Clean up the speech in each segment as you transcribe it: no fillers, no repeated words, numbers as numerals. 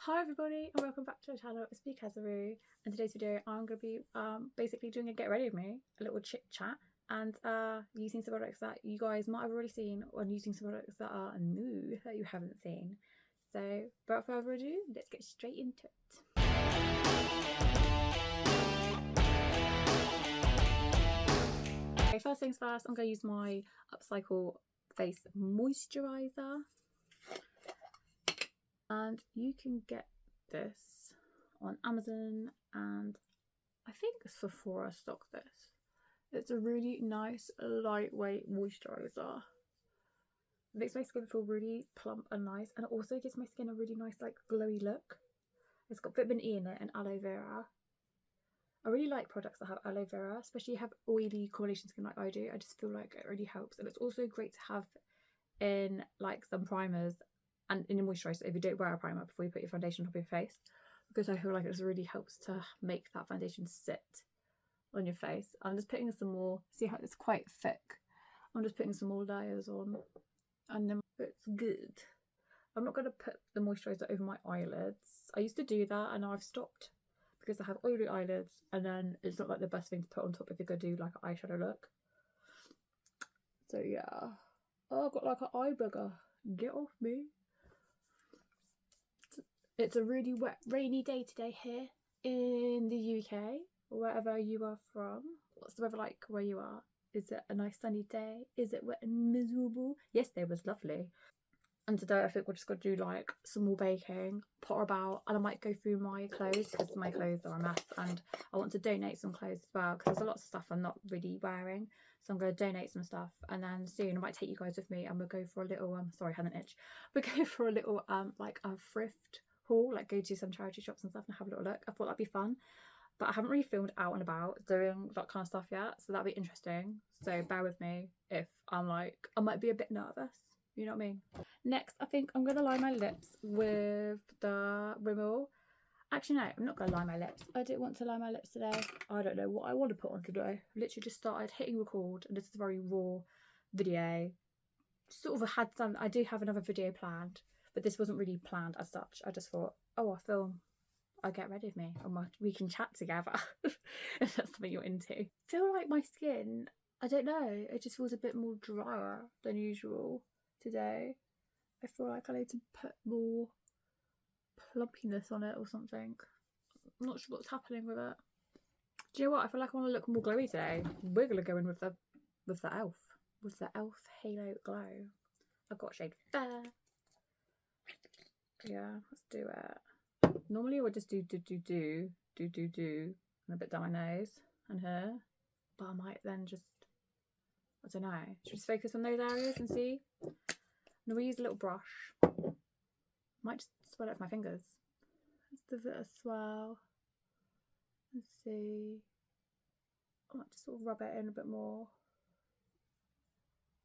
Hi everybody and welcome back to the channel. It's me, Kazaru. In today's video I'm going to be basically doing a get ready with me, a little chit chat, and using some products that you guys might have already seen, or using some products that are new that you haven't seen. So without further ado, let's get straight into it. Okay, first things first, I'm going to use my Upcycle face moisturiser. And you can get this on Amazon, and I think it's for $4 I stock this. It's a really nice lightweight moisturiser. It makes my skin feel really plump and nice, and it also gives my skin a really nice like glowy look. It's got vitamin E in it and aloe vera. I really like products that have aloe vera, especially if you have oily combination skin like I do. I just feel like it really helps, and it's also great to have in like some primers and in your moisturiser if you don't wear a primer before you put your foundation on top of your face, because I feel like it just really helps to make that foundation sit on your face. I'm just putting some more, see how it's quite thick, I'm just putting some more layers on, and then it's good. I'm not going to put the moisturiser over my eyelids. I used to do that and now I've stopped because I have oily eyelids, and then it's not like the best thing to put on top if you're going to do like an eyeshadow look. So yeah. Oh, I've got like an eye booger. Get off me. It's a really wet, rainy day today here in the UK, wherever you are from. What's the weather like where you are? Is it a nice sunny day? Is it wet and miserable? Yesterday was lovely. And today I think we're just going to do like some more baking, potter about, and I might go through my clothes because my clothes are a mess, and I want to donate some clothes as well because there's lots of stuff I'm not really wearing. So I'm going to donate some stuff, and then soon I might take you guys with me and we'll go for a little, sorry, I had an itch. We'll go for a little, like a thrift haul, like go to some charity shops and stuff and have a little look. I thought that'd be fun, but I haven't really filmed out and about doing that kind of stuff yet, so that'd be interesting. So bear with me if I'm like, I might be a bit nervous, you know what I mean? Next, I think I'm gonna line my lips with the Rimmel. Actually no, I'm not gonna line my lips. I don't want to line my lips today. I don't know what I want to put on today. Literally just started hitting record, and this is a very raw video. Sort of had some, I do have another video planned, but this wasn't really planned as such. I just thought, oh, I'll film, I'll get ready with me and we can chat together if that's something you're into. I feel like my skin, I don't know, it just feels a bit more drier than usual today. I feel like I need to put more plumpiness on it or something. I'm not sure what's happening with it. Do you know what? I feel like I want to look more glowy today. We're gonna go in with the elf halo glow. I've got shade fair. Yeah, let's do it. Normally I would just do and a bit down my nose and here, but I might then just, I don't know, should we just focus on those areas and see? I'm gonna use a little brush. Might just swirl it with my fingers. Let's give it a swirl. Let's see. I might just sort of rub it in a bit more.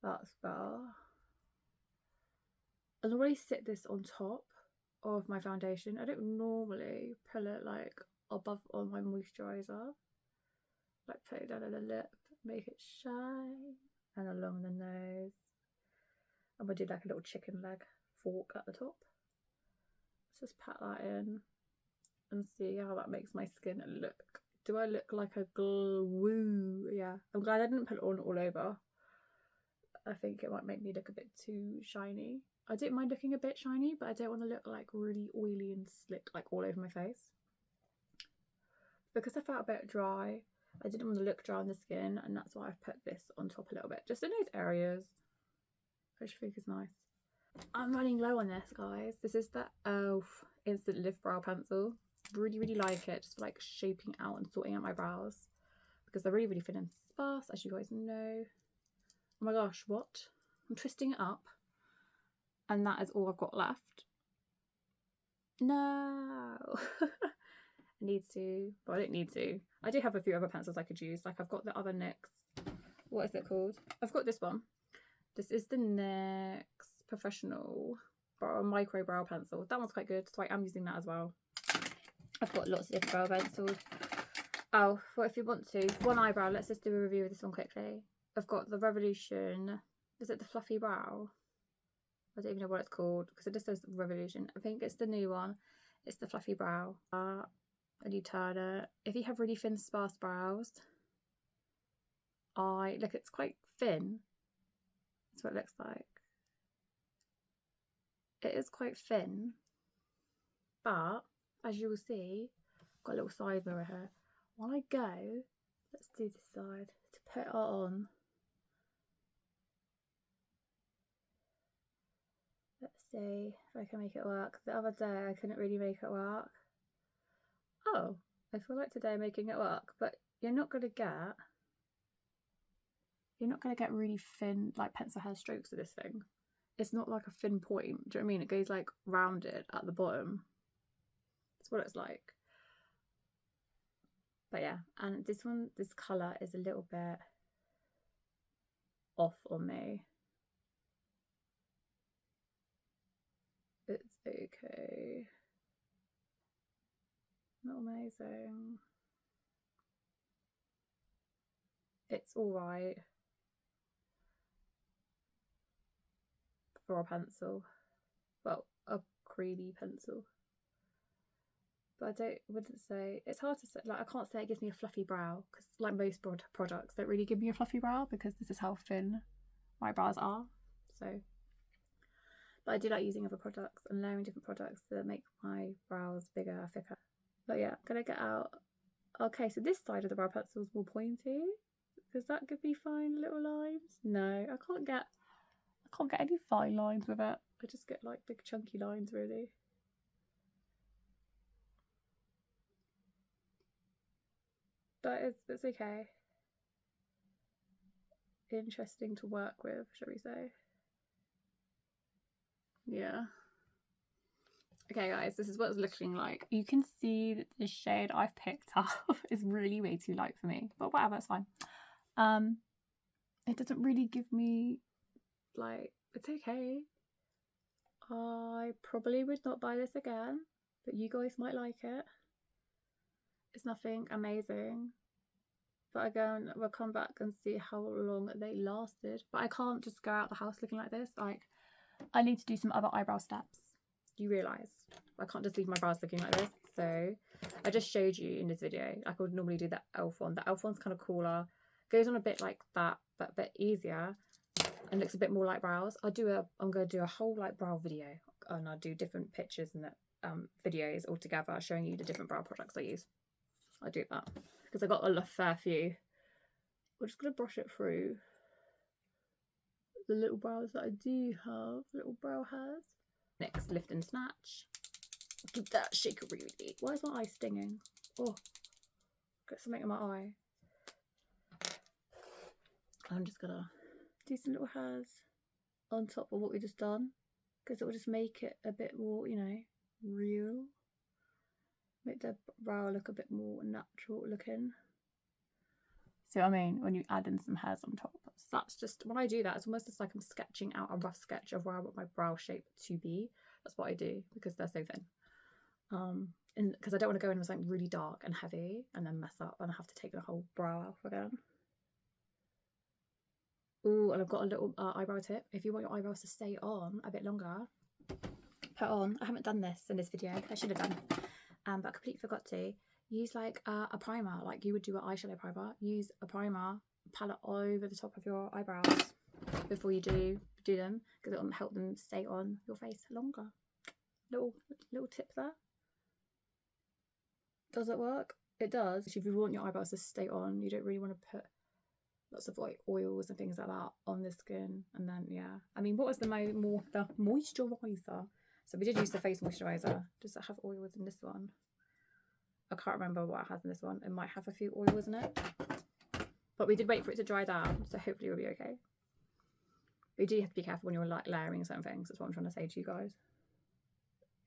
That's better. I'll already sit this on top of my foundation. I don't normally pull it like above on my moisturiser. Like put it down on the lip, make it shine, and along the nose. I'm gonna do like a little chicken leg fork at the top. Let's just pat that in and see how that makes my skin look. Do I look like a glue? Yeah, I'm glad I didn't put it on all over. I think it might make me look a bit too shiny. I don't mind looking a bit shiny, but I don't want to look like really oily and slick like all over my face. Because I felt a bit dry, I didn't want to look dry on the skin, and that's why I've put this on top a little bit, just in those areas, which I think is nice. I'm running low on this, guys. This is the e.l.f. Instant Lift Brow Pencil. Really like it, just for like shaping out and sorting out my brows, because they're really thin and sparse, as you guys know. Oh my gosh, what? I'm twisting it up, and that is all I've got left. No. I need to, but I don't need to. I do have a few other pencils I could use. Like I've got the other NYX, what is it called? I've got this one. This is the NYX Professional Micro Brow Pencil. That one's quite good, so I am using that as well. I've got lots of different brow pencils. Oh, well, if you want to, one eyebrow, let's just do a review of this one quickly. I've got the Revolution, is it the Fluffy Brow? I don't even know what it's called because it just says Revolution. I think it's the new one. It's the fluffy brow. And you turn it. If you have really thin sparse brows, look, it's quite thin. That's what it looks like. It is quite thin, but as you will see, I've got a little side mirror here. When I go, let's do this side, to put it on. Let's see if I can make it work. The other day I couldn't really make it work. Oh, I feel like today I'm making it work, but you're not gonna get really thin like pencil hair strokes with this thing. It's not like a thin point. Do you know what I mean? It goes like rounded at the bottom. That's what it's like. But yeah, and this colour is a little bit off on me. It's okay. Not amazing. It's alright for a pencil. Well, a creamy pencil. But I wouldn't say, it's hard to say, like I can't say it gives me a fluffy brow, because like most products don't really give me a fluffy brow because this is how thin my brows are. So, but I do like using other products and layering different products that make my brows bigger, thicker. But yeah, I'm gonna get out. Okay, so this side of the brow pencil is more pointy. Does that give me fine little lines? No, I can't get any fine lines with it. I just get like big chunky lines really. But it's okay. Interesting to work with, shall we say. Yeah. Okay guys, this is what it's looking like. You can see that the shade I've picked up is really way too light for me, but whatever, it's fine. It doesn't really give me, like, it's okay. I probably would not buy this again, but you guys might like it. It's nothing amazing, but again, we'll come back and see how long they lasted. But I can't just go out the house looking like this. Like, I need to do some other eyebrow steps. You realise I can't just leave my brows looking like this. So I just showed you in this video, like I would normally do the e.l.f. one. The e.l.f. one's kind of cooler, goes on a bit like that, but a bit easier and looks a bit more like brows. I'm going to do a whole like brow video, and I'll do different pictures and videos all together showing you the different brow products I use. I'll do that because I got a fair few. We're just going to brush it through the little brows that I do have, little brow hairs. Next, lift and snatch. Give that shake a really. Why is my eye stinging? Oh, got something in my eye. I'm just gonna do some little hairs on top of what we just done, because it will just make it a bit more, you know, real. Make the brow look a bit more natural looking. See what I mean? When you add in some hairs on top. So that's just, when I do that, it's almost just like I'm sketching out a rough sketch of where I want my brow shape to be. That's what I do because they're so thin. And because I don't want to go in with something really dark and heavy and then mess up and I have to take the whole brow off again. Ooh, and I've got a little eyebrow tip. If you want your eyebrows to stay on a bit longer, put on, I haven't done this in this video, I should have done, but I completely forgot to. Use like a primer, like you would do an eyeshadow primer. Use a primer, palette over the top of your eyebrows before you do them, because it will help them stay on your face longer. Little tip there. Does it work? It does. If you want your eyebrows to stay on, you don't really want to put lots of like oils and things like that on the skin. And then yeah, I mean, what was the moisturiser? So we did use the face moisturiser. Does it have oils in this one? I can't remember what it has in this one. It might have a few oils in it, but we did wait for it to dry down, so hopefully it'll be okay. But you do have to be careful when you're like layering certain things. That's what I'm trying to say to you guys.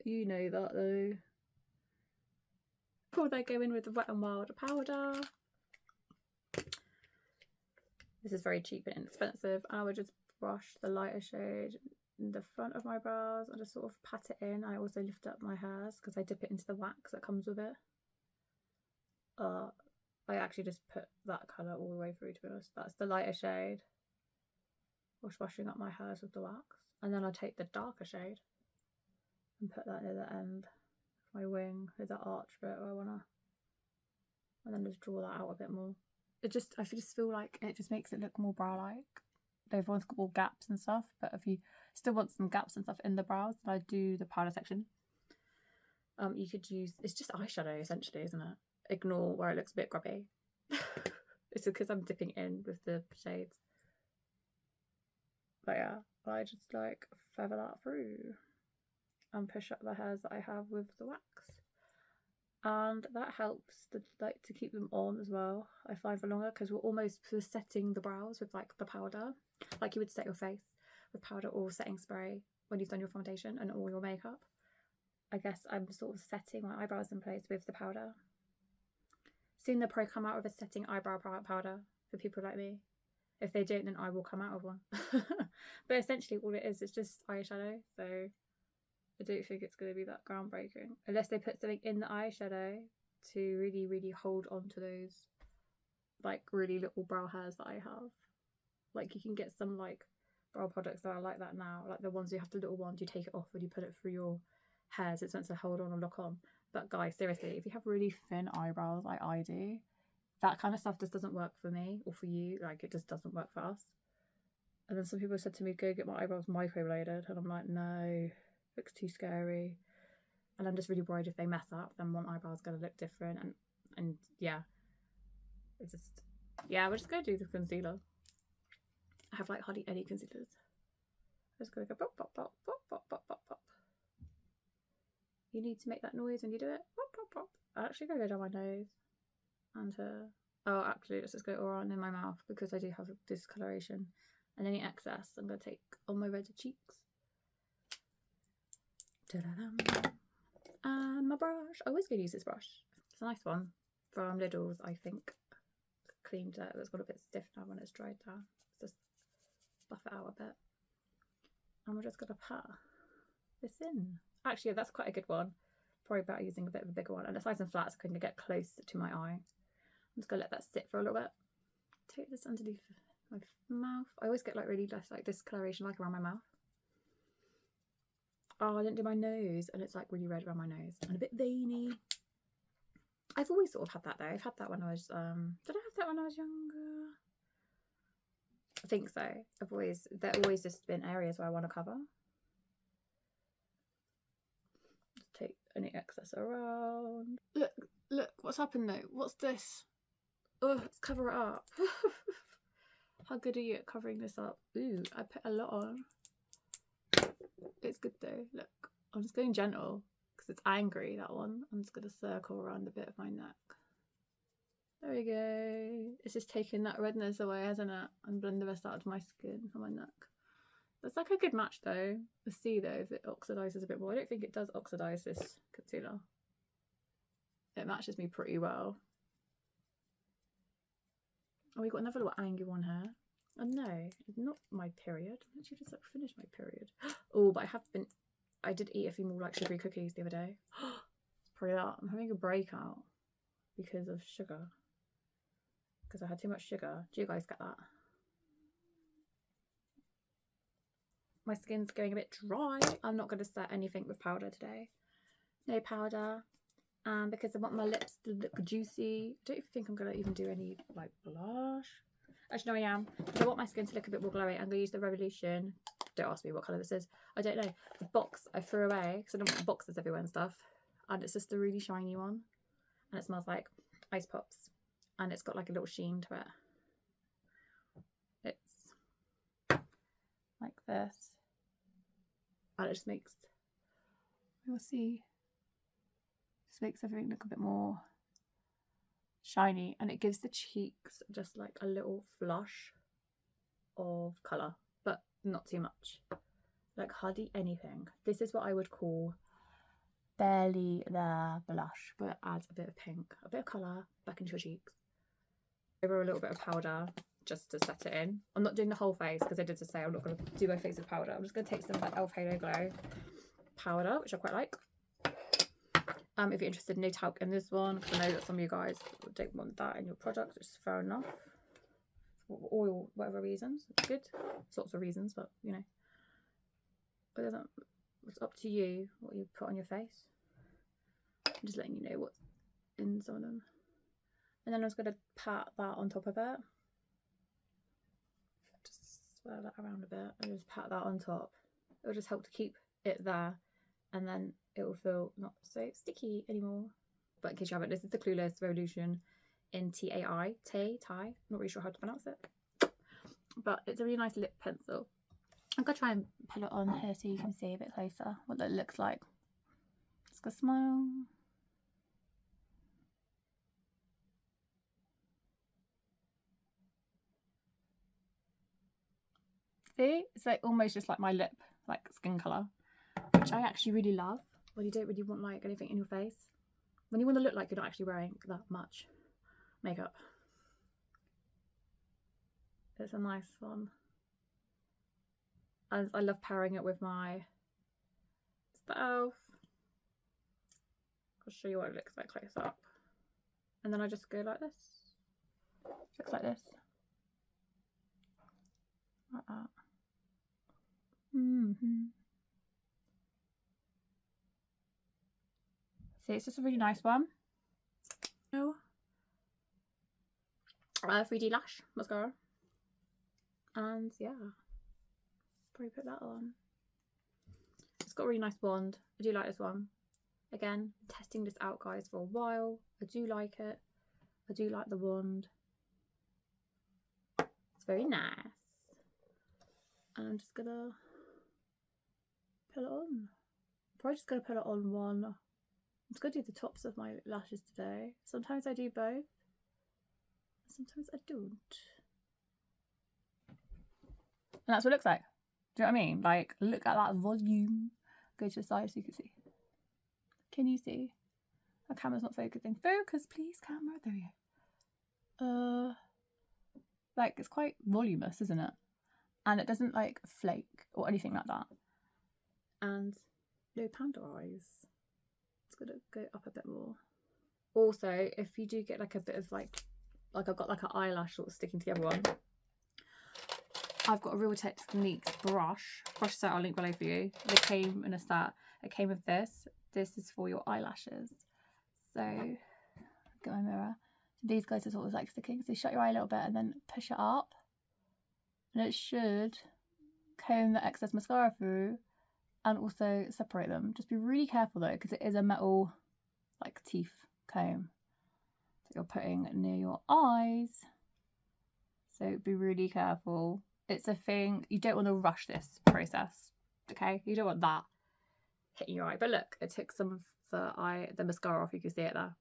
You know that though. Before they go in with the Wet n Wild powder. This is very cheap and inexpensive. I would just brush the lighter shade in the front of my brows and just sort of pat it in. I also lift up my hairs because I dip it into the wax that comes with it. I actually just put that colour all the way through, to be honest. That's the lighter shade. Just washing up my hairs with the wax. And then I'll take the darker shade and put that near the end of my wing with that arch bit where I wanna, and then just draw that out a bit more. I just feel like it just makes it look more brow-like. Everyone's got more gaps and stuff, but if you still want some gaps and stuff in the brows, then I do the powder section. You could use, it's just eyeshadow essentially, isn't it? Ignore where it looks a bit grubby. It's because I'm dipping in with the shades. But yeah, I just like feather that through and push up the hairs that I have with the wax. And that helps to keep them on as well, I find, for longer, because we're almost setting the brows with like the powder, like you would set your face with powder or setting spray when you've done your foundation and all your makeup. I guess I'm sort of setting my eyebrows in place with the powder. Soon they'll probably come out with a setting eyebrow powder for people like me. If they don't, then I will come out with one. But essentially all it is just eyeshadow, so I don't think it's going to be that groundbreaking. Unless they put something in the eyeshadow to really, really hold on to those like really little brow hairs that I have. Like you can get some like brow products that are like that now, like the ones you have the little ones, you take it off when you put it through your hairs, it's meant to hold on and lock on. But guys, seriously, if you have really thin eyebrows like I do, that kind of stuff just doesn't work for me or for you. Like it just doesn't work for us. And then some people said to me, go get my eyebrows microbladed, and I'm like, no, looks too scary. And I'm just really worried if they mess up, then one eyebrow is going to look different. And yeah, it's just, yeah, we're just going to do the concealer. I have like hardly any concealers. I'm just going to go pop, pop, pop, pop, pop, pop, pop, pop. You need to make that noise when you do it. Pop, pop, pop. I'm actually going to go down my nose and oh, actually, let's just go around in my mouth because I do have discoloration. And any excess I'm going to take on my red cheeks. And my brush. I always go use this brush. It's a nice one from Lidl's, I think. Cleaned it. It's got a bit stiff now when it's dried down. Let's just buff it out a bit. And we're just going to pat this in. Actually, that's quite a good one. Probably better using a bit of a bigger one. And it's nice and flat, so I can get close to my eye. I'm just going to let that sit for a little bit. Take this underneath my mouth. I always get like really less like discoloration like around my mouth. Oh, I didn't do my nose, and it's like really red around my nose and a bit veiny. I've always sort of had that though. I've had that when I was did I have that when I was younger? I think so. They're always just been areas where I want to cover. Just take any excess around. Look, what's happened though? What's this? Oh, let's cover it up. How good are you at covering this up? Ooh, I put a lot on. It's good though. Look, I'm just going gentle because it's angry, that one. I'm just going to circle around a bit of my neck. There we go. It's just taking that redness away, hasn't it? And blend the rest out of my skin on my neck. That's like a good match though. Let's see though if it oxidizes a bit more. I don't think it does oxidize this concealer. It matches me pretty well. Oh, we got another little angry one here. Oh no, it's not my period. I actually just like finished my period. Oh, but I did eat a few more like sugary cookies the other day. It's probably that. I'm having a breakout because of sugar. Because I had too much sugar. Do you guys get that? My skin's going a bit dry. I'm not going to set anything with powder today. No powder. Because I want my lips to look juicy. I don't think I'm going to even do any like blush. Actually, no, I am. Because I want my skin to look a bit more glowy. I'm going to use the Revolution. Don't ask me what colour this is. I don't know. The box I threw away because I don't want boxes everywhere and stuff. And it's just a really shiny one. And it smells like ice pops. And it's got like a little sheen to it. It's like this. And it just makes, we'll see. Just makes everything look a bit more shiny, and it gives the cheeks just like a little flush of colour, but not too much, like hardly anything. This is what I would call barely there blush, but it adds a bit of pink, a bit of colour back into your cheeks. Over a little bit of powder just to set it in. I'm not doing the whole face because I did just say I'm not going to do my face with powder. I'm just going to take some like Elf Halo Glow powder, which I quite like. If you're interested, no talc in this one, because I know that some of you guys don't want that in your product, which is fair enough. For oil, whatever reasons, it's good. There's lots of reasons, but you know, but it's up to you what you put on your face. just letting you know what's in some of them. And then I'm just going to pat that on top of it. Just swirl that around a bit and just pat that on top. It'll just help to keep it there, and then it will feel not so sticky anymore. But in case you haven't, this is the Clueless Revolution in TAI. Thai. Not really sure how to pronounce it. But it's a really nice lip pencil. I'm going to try and put it on here so you can see a bit closer what that looks like. Just gonna smile. See? It's like almost just like my lip, like skin colour, which I actually really love when you don't really want like anything in your face. When you want to look like you're not actually wearing that much makeup. It's a nice one. And I love pairing it with my e.l.f. I'll show you what it looks like close up. And then I just go like this. Looks like this. Like that. See, it's just a really nice one. Oh. 3D Lash mascara. And yeah, probably put that on. It's got a really nice wand. I do like this one. Again, testing this out, guys, for a while. I do like it. I do like the wand. It's very nice. And I'm just gonna put it on. Probably just gonna put it on one. I'm just gonna do the tops of my lashes today. Sometimes I do both. Sometimes I don't. And that's what it looks like. Do you know what I mean? Like, look at that volume. Go to the side so you can see. Can you see? My camera's not focusing. Focus, please, camera. There we go. Like, it's quite voluminous, isn't it? And it doesn't, like, flake or anything like that. And no panda eyes. It's gonna go up a bit more. Also, if you do get, like, a bit of, like I've got, like, an eyelash sort of sticking to the other one, I've got a Real Techniques brush set. I'll link below for you. They came in a set. It came with this. This is for your eyelashes. So, get my mirror. So these guys are sort of like sticking. So shut your eye a little bit and then push it up. And it should comb the excess mascara through and also separate them. Just be really careful though, because it is a metal, like, teeth comb that you're putting near your eyes. So be really careful. It's a thing, you don't want to rush this process, okay? You don't want that hitting your eye. But look, it took some of the mascara off. You can see it there.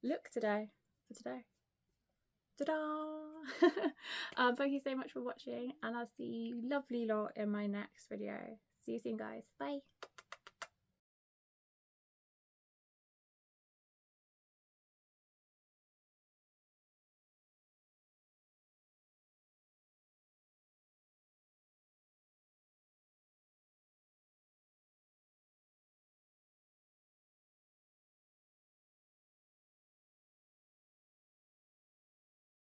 Look today, for today. Ta-da! Thank you so much for watching, and I'll see you lovely lot in my next video. See you soon, guys. Bye.